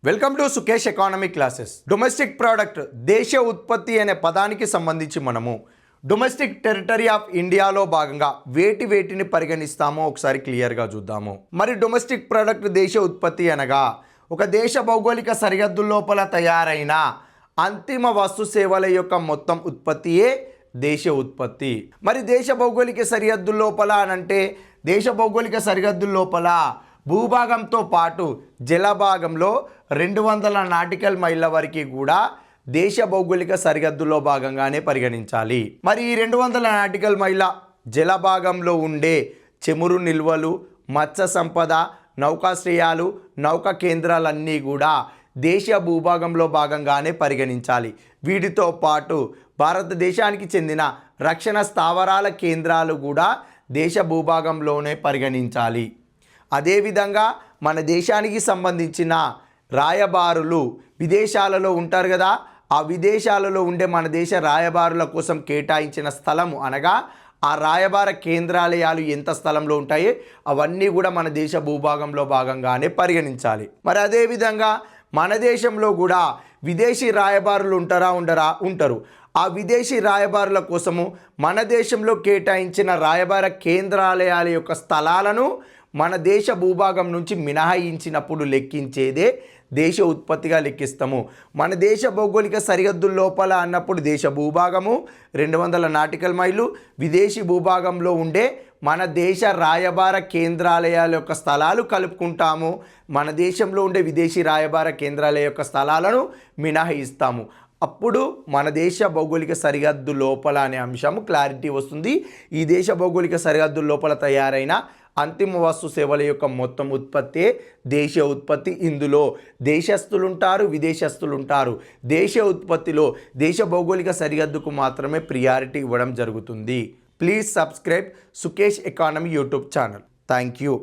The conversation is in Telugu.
Welcome to Sukesh economy classes. Domestic product దేశ ఉత్పత్తి అనే పదానికి సంబంధించి మనము డొమెస్టిక్ టెరిటరీ ఆఫ్ ఇండియాలో భాగంగా వేటిని పరిగణిస్తామో ఒకసారి క్లియర్గా చూద్దాము. మరి డొమెస్టిక్ ప్రోడక్ట్ దేశ ఉత్పత్తి అనగా ఒక దేశ భౌగోళిక సరిహద్దు లోపల తయారైన అంతిమ వస్తు సేవల యొక్క మొత్తం ఉత్పత్తియే దేశ ఉత్పత్తి. మరి దేశ భౌగోళిక సరిహద్దు లోపల అనంటే దేశ భౌగోళిక సరిహద్దు లోపల భూభాగంతో పాటు జలభాగంలో 200 నాటికల్ మైళ్ళ వరకు కూడా దేశ భౌగోళిక సరిహద్దులో భాగంగానే పరిగణించాలి. మరి ఈ 200 నాటికల్ మైళ్ళ జలభాగంలో ఉండే చెమురు నిల్వలు, మత్స్య సంపద, నౌకాశ్రయాలు, నౌకా కేంద్రాలన్నీ కూడా దేశ భూభాగంలో భాగంగానే పరిగణించాలి. వీటితో పాటు భారతదేశానికి చెందిన రక్షణ స్థావరాల కేంద్రాలు కూడా దేశ భూభాగంలోనే పరిగణించాలి. అదేవిధంగా మన దేశానికి సంబంధించిన రాయబారులు విదేశాలలో ఉంటారు కదా, ఆ విదేశాలలో ఉండే మన దేశ రాయబారుల కోసం కేటాయించిన స్థలము అనగా ఆ రాయబార కేంద్రాలయాలు ఎంత స్థలంలో ఉంటాయి అవన్నీ కూడా మన దేశ భూభాగంలో భాగంగానే పరిగణించాలి. మరి అదేవిధంగా మన దేశంలో కూడా విదేశీ రాయబారులు ఉంటారు. ఆ విదేశీ రాయబారుల కోసము మన దేశంలో కేటాయించిన రాయబార కేంద్రాలయాల యొక్క స్థలాలను మన దేశ భూభాగం నుంచి మినహాయించినప్పుడు లెక్కించేదే దేశ ఉత్పత్తిగా లెక్కిస్తాము. మన దేశ భౌగోళిక సరిహద్దు లోపల అన్నప్పుడు దేశ భూభాగము 200 నాటికల్ మైళ్ళు, విదేశీ భూభాగంలో ఉండే మన దేశ రాయబార కేంద్రాలయాల యొక్క స్థలాలు కలుపుకుంటాము. మన దేశంలో ఉండే విదేశీ రాయబార కేంద్రాలయ యొక్క స్థలాలను మినహాయిస్తాము. అప్పుడు మన దేశ భౌగోళిక సరిహద్దు లోపల అనే అంశము క్లారిటీ వస్తుంది. ఈ దేశ భౌగోళిక సరిహద్దు లోపల తయారైన అంతిమ వస్తు సేవల యొక్క మొత్తం ఉత్పత్తే దేశ ఉత్పత్తి. ఇందులో దేశస్తులుంటారు, విదేశస్తులుంటారు. దేశ ఉత్పత్తిలో దేశ భౌగోళిక సరిహద్దుకు మాత్రమే ప్రియారిటీ ఇవ్వడం జరుగుతుంది. Please subscribe Sukesh economy YouTube channel. Thank you.